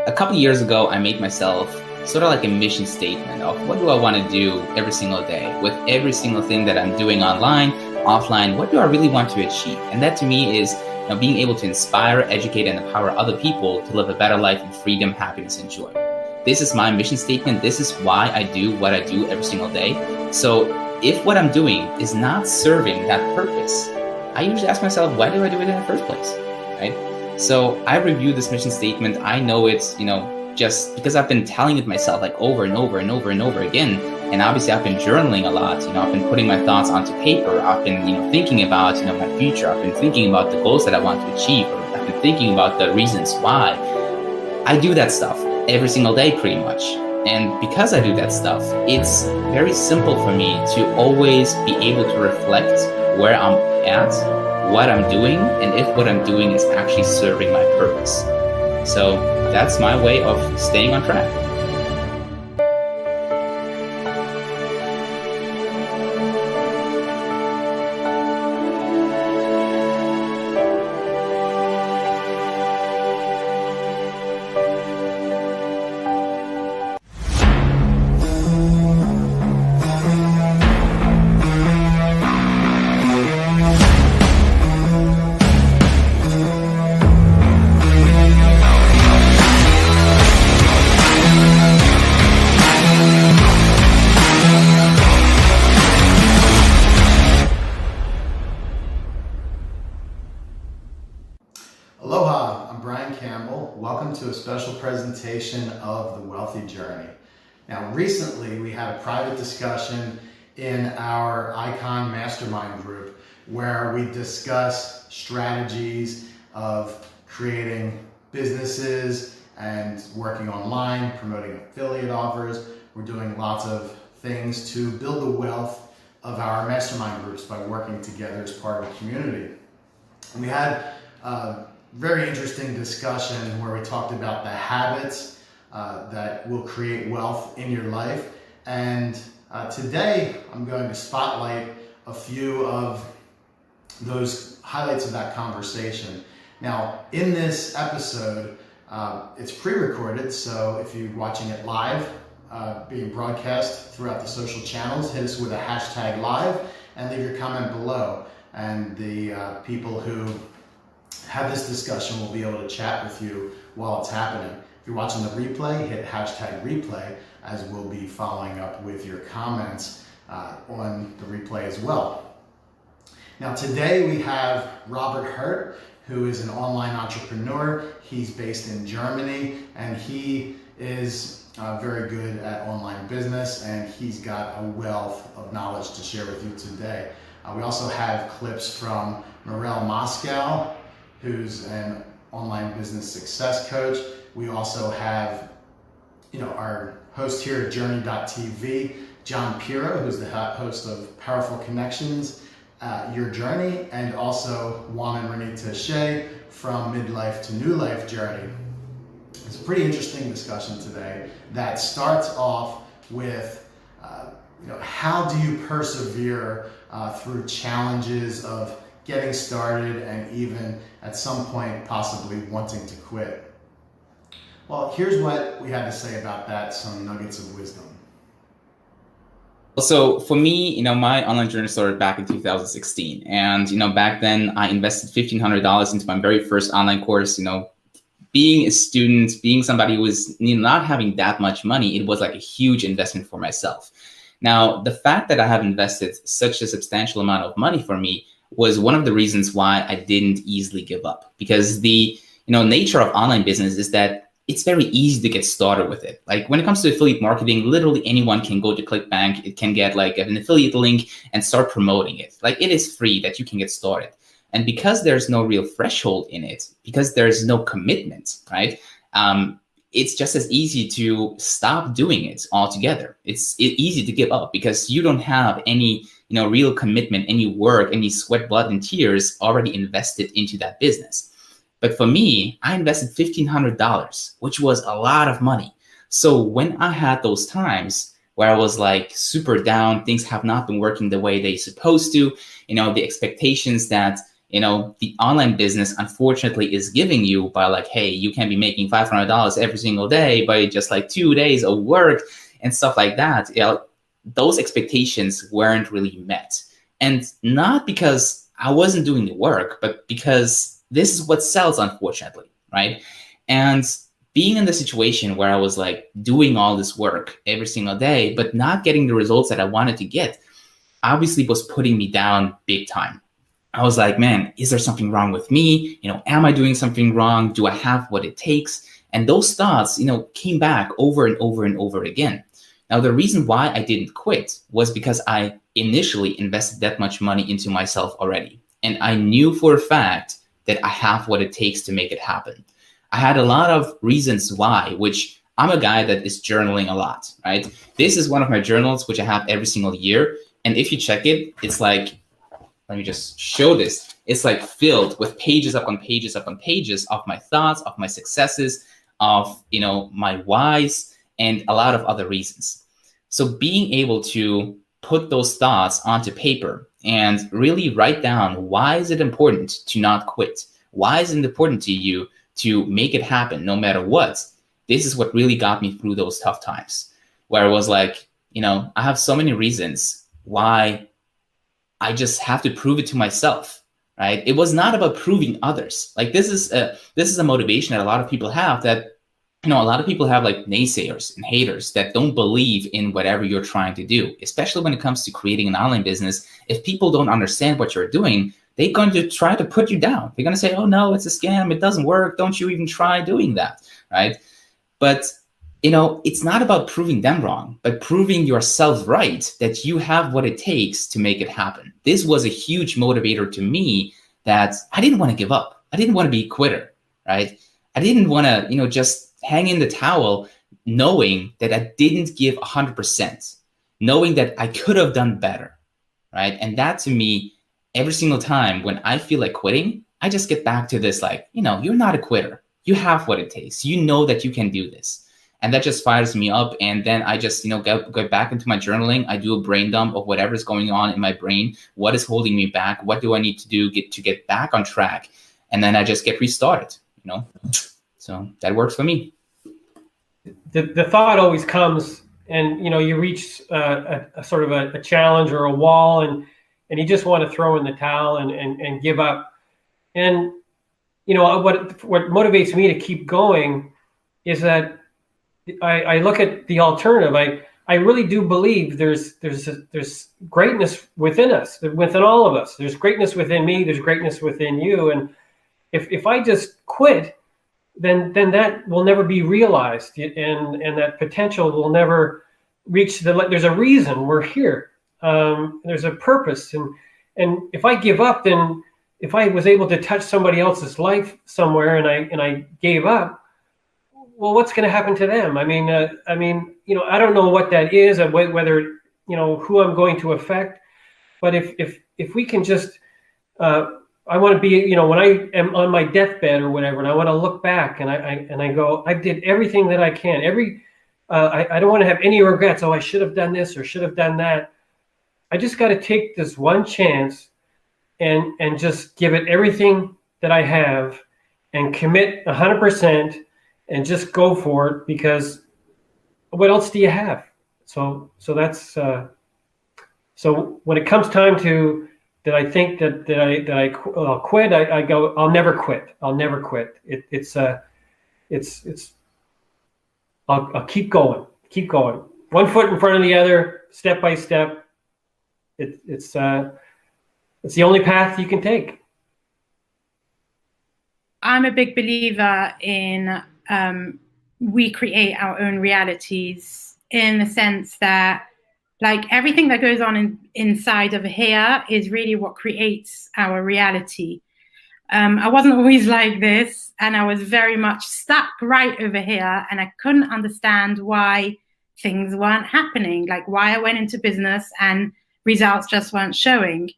A couple years ago, I made myself sort of like a mission statement of what do I want to do every single day with every single thing that I'm doing online, offline. What do I really want to achieve? And that to me is being able to inspire, educate, and empower other people to live a better life in freedom, happiness, and joy. This is my mission statement. This is why I do what I do every single day. So if what I'm doing is not serving that purpose, I usually ask myself, why do I do it in the first place, right? So I review this mission statement. I know it's, just because I've been telling it myself like over and over and over and over again. And obviously I've been journaling a lot. I've been putting my thoughts onto paper. I've been, thinking about, my future. I've been thinking about the goals that I want to achieve. Or I've been thinking about the reasons why. I do that stuff every single day pretty much. And because I do that stuff, it's very simple for me to always be able to reflect where I'm at, what I'm doing, and if what I'm doing is actually serving my purpose. So that's my way of staying on track. To a special presentation of the Wealthy Journey. Now, recently we had a private discussion in our ICON Mastermind Group where we discuss strategies of creating businesses and working online, promoting affiliate offers. We're doing lots of things to build the wealth of our mastermind groups by working together as part of a community. And we had very interesting discussion where we talked about the habits that will create wealth in your life. And today I'm going to spotlight a few of those highlights of that conversation. Now, in this episode, it's pre-recorded, so if you're watching it live, being broadcast throughout the social channels, hit us with a hashtag live and leave your comment below. And the people who have this discussion will be able to chat with you while it's happening. If you're watching the replay, hit hashtag replay, as we'll be following up with your comments on the replay as well. Now today we have Robert Herdt, who is an online entrepreneur. He's based in Germany and he is very good at online business, and he's got a wealth of knowledge to share with you today. We also have clips from Mirelle Moscow, who's an online business success coach. We also have, our host here at Journey.tv, John Piro, who's the host of Powerful Connections, Your Journey, and also Juanita Shay from Midlife to New Life Journey. It's a pretty interesting discussion today that starts off with, how do you persevere through challenges of getting started and even at some point possibly wanting to quit? Well, here's what we had to say about that, some nuggets of wisdom. So for me, my online journey started back in 2016. And, back then I invested $1,500 into my very first online course. Being a student, being somebody who was not having that much money, it was like a huge investment for myself. Now, the fact that I have invested such a substantial amount of money for me was one of the reasons why I didn't easily give up, because the nature of online business is that it's very easy to get started with it. Like when it comes to affiliate marketing, literally anyone can go to ClickBank. It can get like an affiliate link and start promoting it. Like it is free that you can get started. And because there's no real threshold in it, because there's no commitment, right? It's just as easy to stop doing it altogether. It's easy to give up because you don't have any real commitment, any work, any sweat, blood, and tears already invested into that business. But for me, I invested $1,500, which was a lot of money. So when I had those times where I was like super down, things have not been working the way they're supposed to, the expectations that the online business unfortunately is giving you by like, hey, you can be making $500 every single day by just like 2 days of work and stuff like that. Those expectations weren't really met. And not because I wasn't doing the work, but because this is what sells, unfortunately, right? And being in the situation where I was like doing all this work every single day, but not getting the results that I wanted to get, obviously was putting me down big time. I was like, man, is there something wrong with me? Am I doing something wrong? Do I have what it takes? And those thoughts, came back over and over and over again. Now, the reason why I didn't quit was because I initially invested that much money into myself already. And I knew for a fact that I have what it takes to make it happen. I had a lot of reasons why, which I'm a guy that is journaling a lot, right? This is one of my journals, which I have every single year. And if you check it, it's like, let me just show this. It's like filled with pages upon pages upon pages of my thoughts, of my successes, of, my whys, and a lot of other reasons. So being able to put those thoughts onto paper and really write down, why is it important to not quit? Why is it important to you to make it happen no matter what? This is what really got me through those tough times, where I was like, I have so many reasons why I just have to prove it to myself, right? It was not about proving others. Like this is a motivation that a lot of people have, that a lot of people have like naysayers and haters that don't believe in whatever you're trying to do, especially when it comes to creating an online business. If people don't understand what you're doing, they're going to try to put you down. They're going to say, oh no, it's a scam. It doesn't work. Don't you even try doing that, right? But, it's not about proving them wrong, but proving yourself right, that you have what it takes to make it happen. This was a huge motivator to me, that I didn't want to give up. I didn't want to be a quitter, right? I didn't want to, just hang in the towel, knowing that I didn't give 100%, knowing that I could have done better, right? And that to me, every single time when I feel like quitting, I just get back to this, like, you're not a quitter. You have what it takes. You know that you can do this. And that just fires me up. And then I just, go back into my journaling. I do a brain dump of whatever's going on in my brain. What is holding me back? What do I need to do to get back on track? And then I just get restarted, So that works for me. The thought always comes, and, you reach a sort of a challenge or a wall, and you just want to throw in the towel and give up. And, what motivates me to keep going is that I look at the alternative. I really do believe there's greatness within us, within all of us. There's greatness within me. There's greatness within you. And if I just quit, then that will never be realized, and that potential will never reach there's a reason we're here. There's a purpose, and if I give up, then if I was able to touch somebody else's life somewhere and I gave up, well, what's going to happen to them? I mean, I don't know what that is, or whether, who I'm going to affect. But if we can just, I want to be, when I am on my deathbed or whatever, and I want to look back and I go, I did everything that I can. I don't want to have any regrets. Oh, I should have done this or should have done that. I just got to take this one chance and just give it everything that I have and commit 100%. And just go for it, because what else do you have? So that's so when it comes time to that, I think I'll quit. I go, I'll never quit. I'll never quit. I'll keep going. One foot in front of the other, step by step. It's the only path you can take. I'm a big believer in we create our own realities, in the sense that, like, everything that goes on inside of here is really what creates our reality. I wasn't always like this, and I was very much stuck right over here, and I couldn't understand why things weren't happening, like why I went into business and results just weren't showing.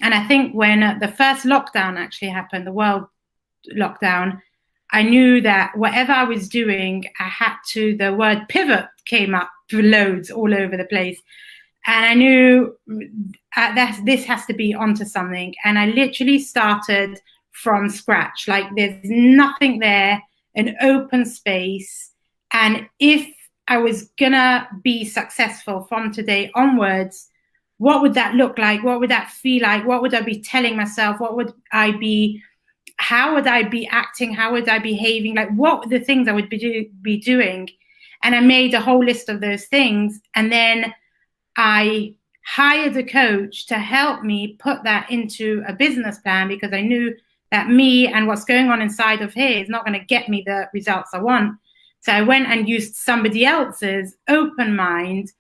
And I think when the first lockdown actually happened, the world lockdown, I knew that whatever I was doing, the word pivot came up loads all over the place. And I knew that this has to be onto something. And I literally started from scratch. Like there's nothing there, an open space. And if I was gonna be successful from today onwards, what would that look like? What would that feel like? What would I be telling myself? How would I be acting? How would I be behaving? Like what were the things I would be doing? And I made a whole list of those things. And then I hired a coach to help me put that into a business plan, because I knew that me and what's going on inside of here is not going to get me the results I want. So I went and used somebody else's open mind,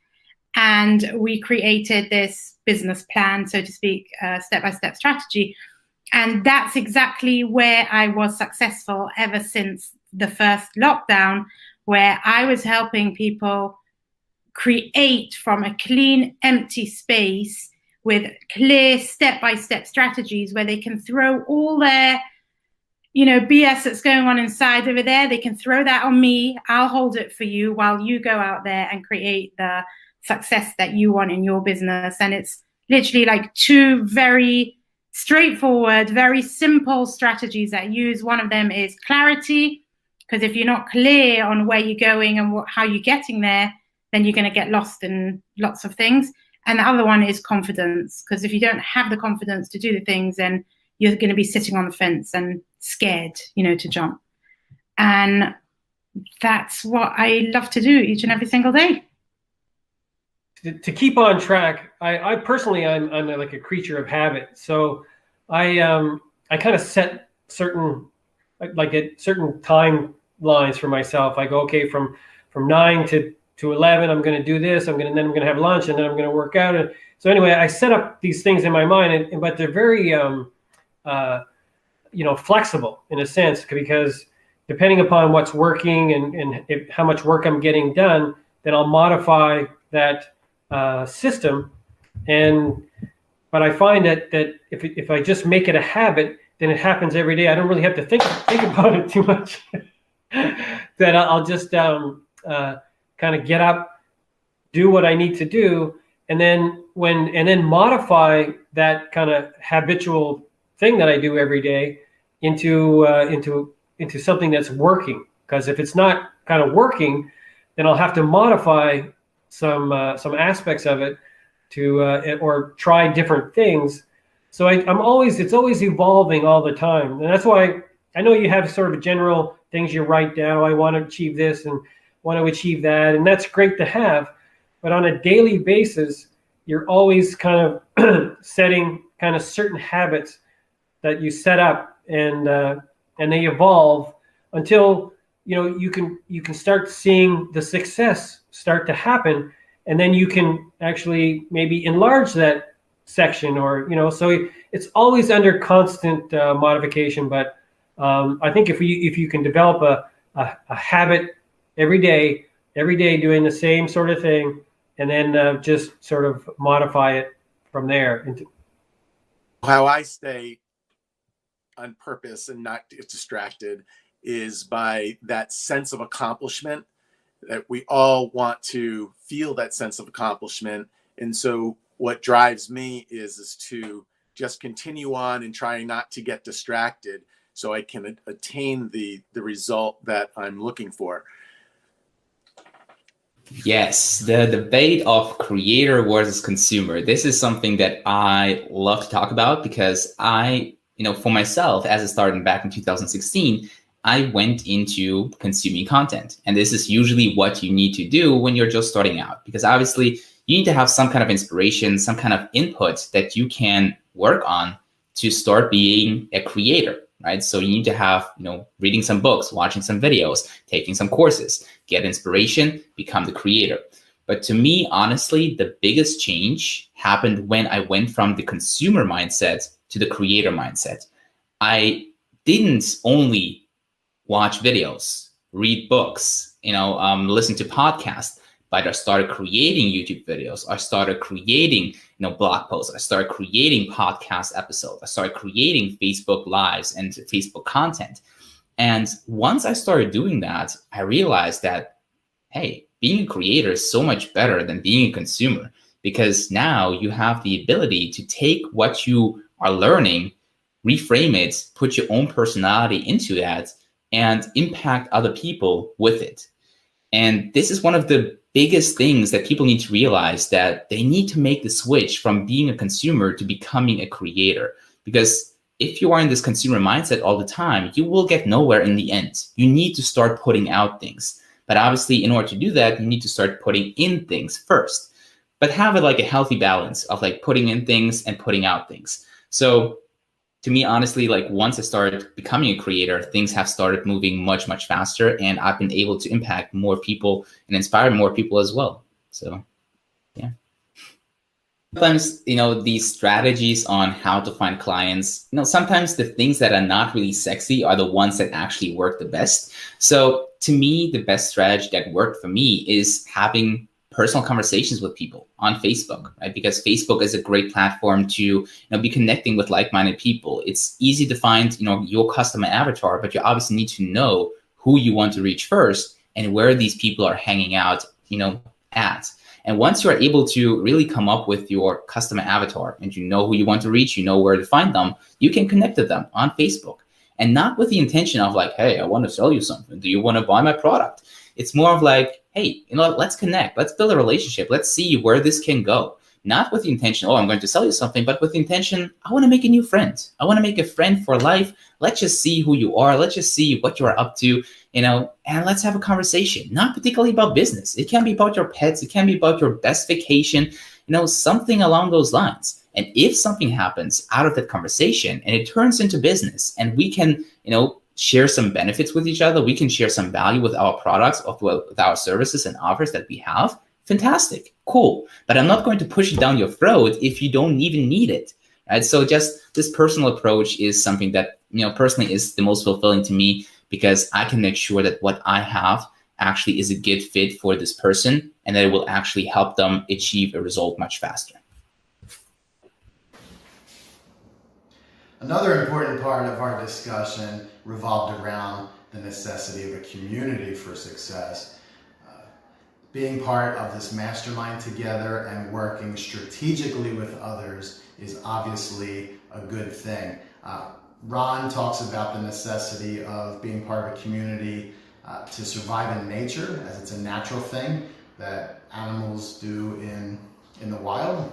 and we created this business plan, so to speak, step-by-step strategy. And that's exactly where I was successful ever since the first lockdown, where I was helping people create from a clean, empty space with clear step-by-step strategies where they can throw all their, BS that's going on inside over there. They can throw that on me. I'll hold it for you while you go out there and create the success that you want in your business. And it's literally like two very straightforward, very simple strategies that I use. One of them is clarity, because if you're not clear on where you're going and how you're getting there, then you're going to get lost in lots of things. And the other one is confidence, because if you don't have the confidence to do the things, then you're going to be sitting on the fence and scared, to jump. And that's what I love to do each and every single day. To keep on track, I personally, I'm like a creature of habit. So I kind of set certain timelines for myself. I go, okay, from 9 to 11, I'm going to do this. Then I'm going to have lunch, and then I'm going to work out. And so anyway, I set up these things in my mind, but they're very, flexible in a sense, because depending upon what's working and how much work I'm getting done, then I'll modify that system. But I find that if I just make it a habit, then it happens every day. I don't really have to think about it too much. That I'll just kind of get up, do what I need to do, and then modify that kind of habitual thing that I do every day into something that's working. Because if it's not kind of working, then I'll have to modify some aspects of it to or try different things. So it's always evolving all the time. And that's why I know you have sort of general things you write down. I want to achieve this and want to achieve that. And that's great to have. But on a daily basis, you're always kind of setting kind of certain habits that you set up, and they evolve until you can start seeing the success start to happen, and then you can actually maybe enlarge that section, or so it's always under constant modification. But I think if you can develop a habit every day doing the same sort of thing, and then just sort of modify it from there. How I stay on purpose and not get distracted is by that sense of accomplishment, that we all want to feel that sense of accomplishment. And so what drives me is to just continue on and try not to get distracted, so I can attain the result that I'm looking for. Yes, the debate of creator versus consumer. This is something that I love to talk about, because for myself, as I started back in 2016, I went into consuming content. And this is usually what you need to do when you're just starting out, because obviously you need to have some kind of inspiration, some kind of input that you can work on to start being a creator, right? So you need to have, reading some books, watching some videos, taking some courses, get inspiration, become the creator. But to me, honestly, the biggest change happened when I went from the consumer mindset to the creator mindset. I didn't only watch videos, read books, listen to podcasts, but I started creating YouTube videos. I started creating, blog posts. I started creating podcast episodes. I started creating Facebook Lives and Facebook content. And once I started doing that, I realized that, hey, being a creator is so much better than being a consumer, because now you have the ability to take what you are learning, reframe it, put your own personality into that, and impact other people with it. And this is one of the biggest things that people need to realize, that they need to make the switch from being a consumer to becoming a creator. Because if you are in this consumer mindset all the time, you will get nowhere in the end. You need to start putting out things. But obviously, in order to do that, you need to start putting in things first. But have it like a healthy balance of like putting in things and putting out things. So to me, honestly, like once I started becoming a creator, things have started moving much, much faster, and I've been able to impact more people and inspire more people as well. So, yeah. Sometimes, these strategies on how to find clients, sometimes the things that are not really sexy are the ones that actually work the best. So to me, the best strategy that worked for me is having personal conversations with people on Facebook, right? Because Facebook is a great platform to be connecting with like-minded people. It's easy to find your customer avatar, but you obviously need to know who you want to reach first and where these people are hanging out at. And once you're able to really come up with your customer avatar and you know who you want to reach, you know where to find them, you can connect with them on Facebook. And not with the intention of like, hey, I want to sell you something. Do you want to buy my product? It's more of like, hey, let's connect. Let's build a relationship. Let's see where this can go. Not with the intention, oh, I'm going to sell you something, but with the intention, I want to make a new friend. I want to make a friend for life. Let's just see who you are. Let's just see what you're up to, and let's have a conversation. Not particularly about business. It can be about your pets. It can be about your best vacation, something along those lines. And if something happens out of that conversation and it turns into business, and we can, share some benefits with each other, we can share some value with our products, with our services and offers that we have, fantastic, cool. But I'm not going to push it down your throat if you don't even need it, right? So just this personal approach is something that, personally is the most fulfilling to me, because I can make sure that what I have actually is a good fit for this person, and that it will actually help them achieve a result much faster. Another important part of our discussion revolved around the necessity of a community for success. Being part of this mastermind together and working strategically with others is obviously a good thing. Ron talks about the necessity of being part of a community to survive in nature, as it's a natural thing that animals do in the wild.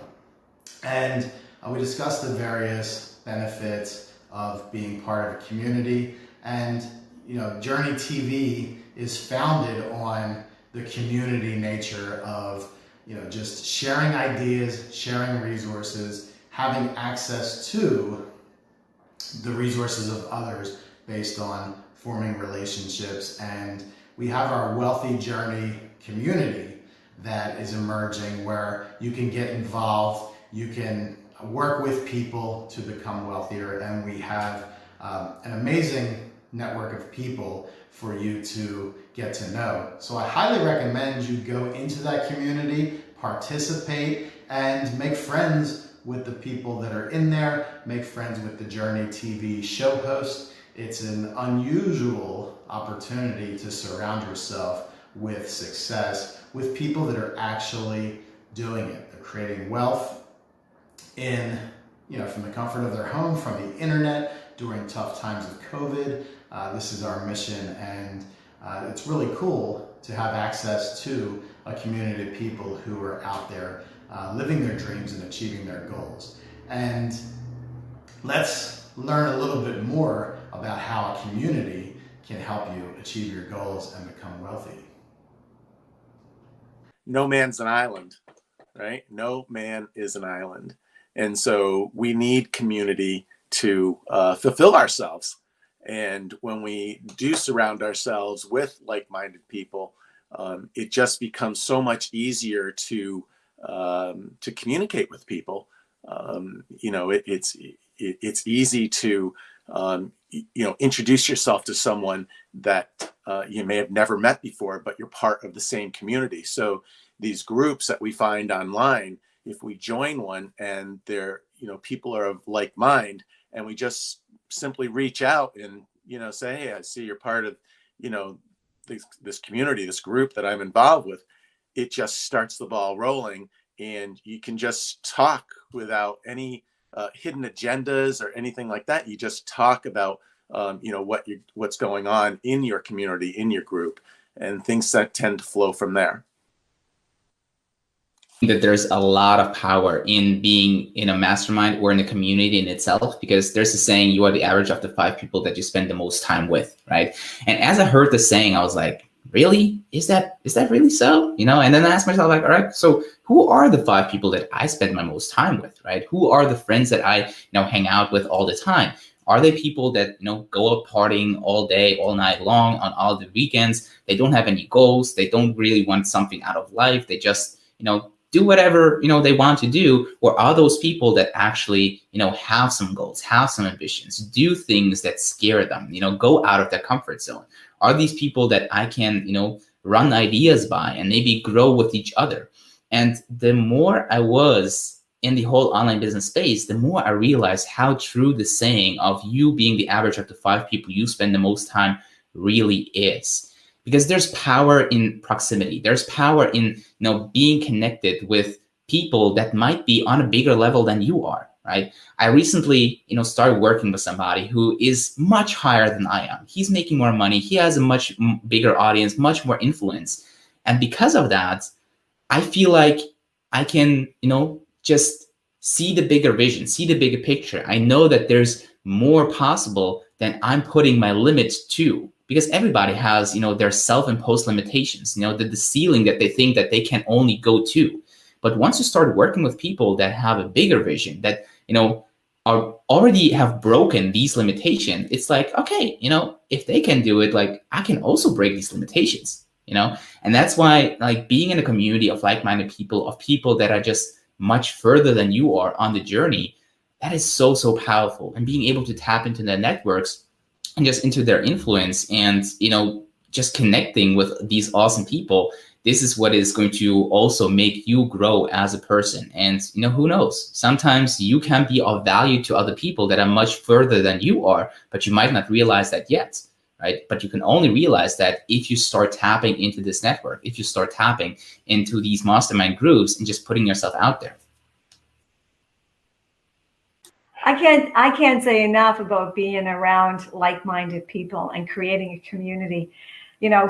And we discussed the various benefits of being part of a community. And Jurni TV is founded on the community nature of just sharing ideas, sharing resources, having access to the resources of others based on forming relationships. And we have our Wealthy Jurni community that is emerging, where you can get involved, you can work with people to become wealthier, and we have an amazing network of people for you to get to know. So I highly recommend you go into that community, participate, and make friends with the people that are in there, make friends with the Jurni TV show host. It's an unusual opportunity to surround yourself with success, with people that are actually doing it. They're creating wealth from the comfort of their home, from the internet, during tough times of COVID. This is our mission, and it's really cool to have access to a community of people who are out there living their dreams and achieving their goals. And let's learn a little bit more about how a community can help you achieve your goals and become wealthy. No man's an island, right? No man is an island. And so we need community to fulfill ourselves. And when we do surround ourselves with like-minded people, it just becomes so much easier to communicate with people. It's easy to introduce yourself to someone that you may have never met before, but you're part of the same community. So these groups that we find online, if we join one and they're, people are of like mind, and we just simply reach out and, say, hey, I see you're part of, this community, this group that I'm involved with, it just starts the ball rolling. and you can just talk without any hidden agendas or anything like that. You just talk about what's going on in your community, in your group, and things that tend to flow from there. That there's a lot of power in being in a mastermind or in a community in itself, because there's a saying, you are the average of the 5 people that you spend the most time with, right? And as I heard the saying, I was like, really? Is that really so? And then I asked myself, like, all right, so who are the 5 people that I spend my most time with, right? Who are the friends that I hang out with all the time? Are they people that go out partying all day, all night long, on all the weekends? They don't have any goals. They don't really want something out of life. They just do whatever they want to do? Or are those people that actually have some goals, have some ambitions, do things that scare them, go out of their comfort zone? Are these people that I can run ideas by and maybe grow with each other? And the more I was in the whole online business space, the more I realized how true the saying of you being the average of the 5 people you spend the most time really is. Because there's power in proximity. There's power in being connected with people that might be on a bigger level than you are, right? I recently started working with somebody who is much higher than I am. He's making more money. He has a much bigger audience, much more influence. And because of that, I feel like I can just see the bigger vision, see the bigger picture. I know that there's more possible than I'm putting my limits to. Because everybody has, their self-imposed limitations, the ceiling that they think that they can only go to. But once you start working with people that have a bigger vision, that, already have broken these limitations, it's like, okay, if they can do it, like, I can also break these limitations, And that's why, like, being in a community of like-minded people, of people that are just much further than you are on the journey, that is so, so powerful. And being able to tap into their networks and just into their influence and, just connecting with these awesome people, this is what is going to also make you grow as a person. And, who knows, sometimes you can be of value to other people that are much further than you are, but you might not realize that yet, right? But you can only realize that if you start tapping into this network, if you start tapping into these mastermind groups and just putting yourself out there. I can't say enough about being around like-minded people and creating a community.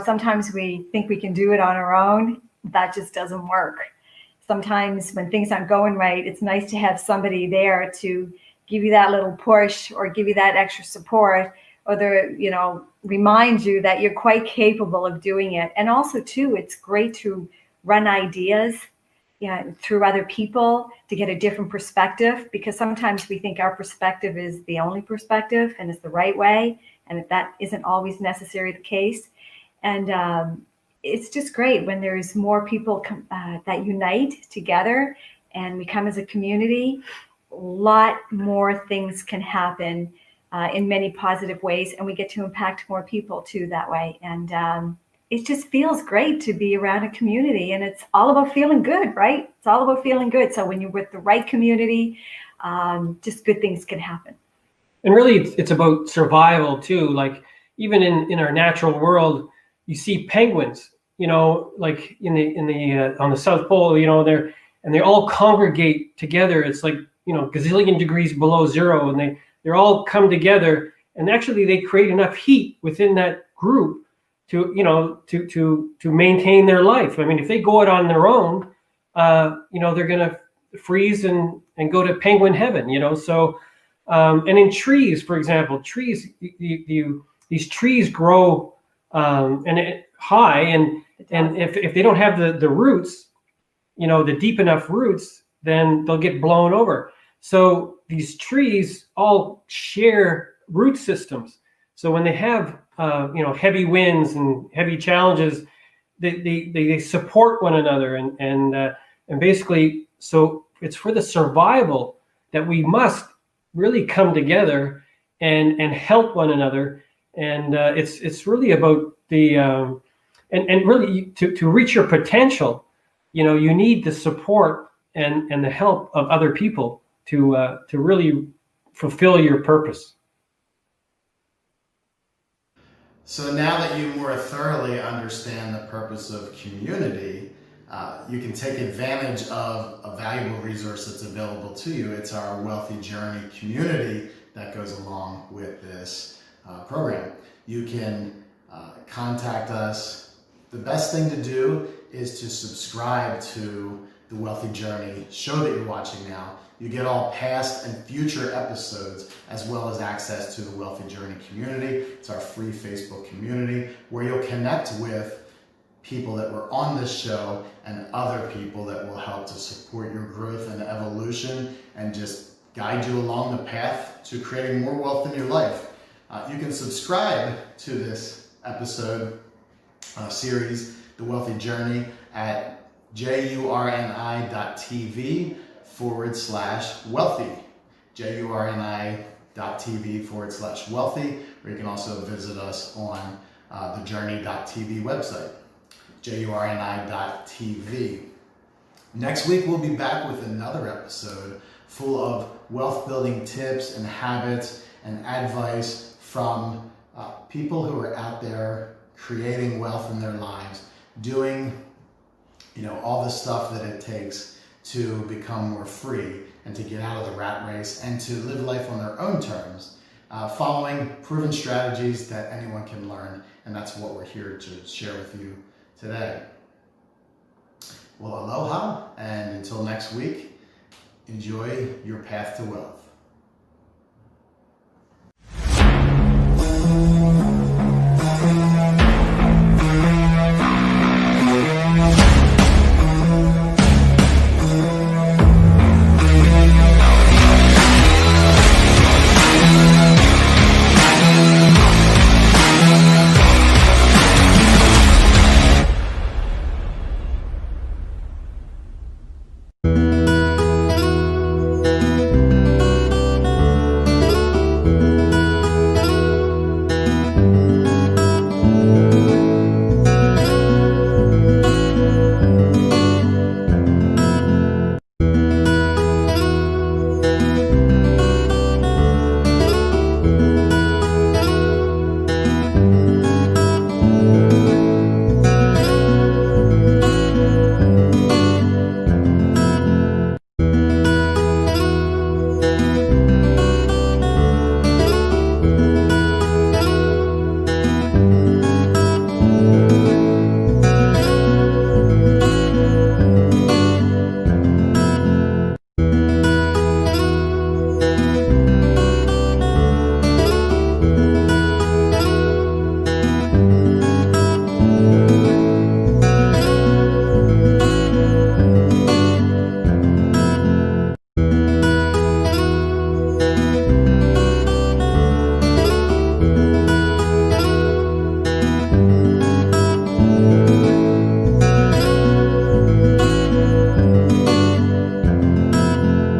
Sometimes we think we can do it on our own. That just doesn't work. Sometimes when things aren't going right, it's nice to have somebody there to give you that little push or give you that extra support, or remind you that you're quite capable of doing it. And also too, it's great to run ideas through other people to get a different perspective, because sometimes we think our perspective is the only perspective and is the right way, and that isn't always necessarily the case. And it's just great when there's more people that unite together and we come as a community. A lot more things can happen in many positive ways, and we get to impact more people too that way. And it just feels great to be around a community, and it's all about feeling good, right? It's all about feeling good. So when you're with the right community, just good things can happen. And really, it's about survival too. Like even in our natural world, you see penguins, like on the South Pole, they all congregate together. It's like gazillion degrees below zero, and they're all come together, and actually they create enough heat within that group to maintain their life. I mean, if they go out on their own, they're gonna freeze and go to penguin heaven. So and in trees, for example, these trees grow high, and if they don't have the roots, the deep enough roots, then they'll get blown over. So these trees all share root systems. So when they have heavy winds and heavy challenges, they support one another, and basically, so it's for the survival that we must really come together and help one another. And it's really about the and really to reach your potential, you need the support and the help of other people to really fulfill your purpose. So now that you more thoroughly understand the purpose of community, you can take advantage of a valuable resource that's available to you. It's our Wealthy Journey community that goes along with this program. You can contact us. The best thing to do is to subscribe to the Wealthy Journey show that you're watching now. You get all past and future episodes, as well as access to the Wealthy Journey community. It's our free Facebook community where you'll connect with people that were on this show and other people that will help to support your growth and evolution and just guide you along the path to creating more wealth in your life. You can subscribe to this episode series, The Wealthy Journey, at jurni.tv/wealthy. jurni.tv/wealthy, or you can also visit us on the journey.tv website, jurni.tv. Next week, we'll be back with another episode full of wealth building tips and habits and advice from people who are out there creating wealth in their lives, doing all the stuff that it takes to become more free and to get out of the rat race and to live life on their own terms, following proven strategies that anyone can learn. And that's what we're here to share with you today. Well, aloha, and until next week, enjoy your path to wealth.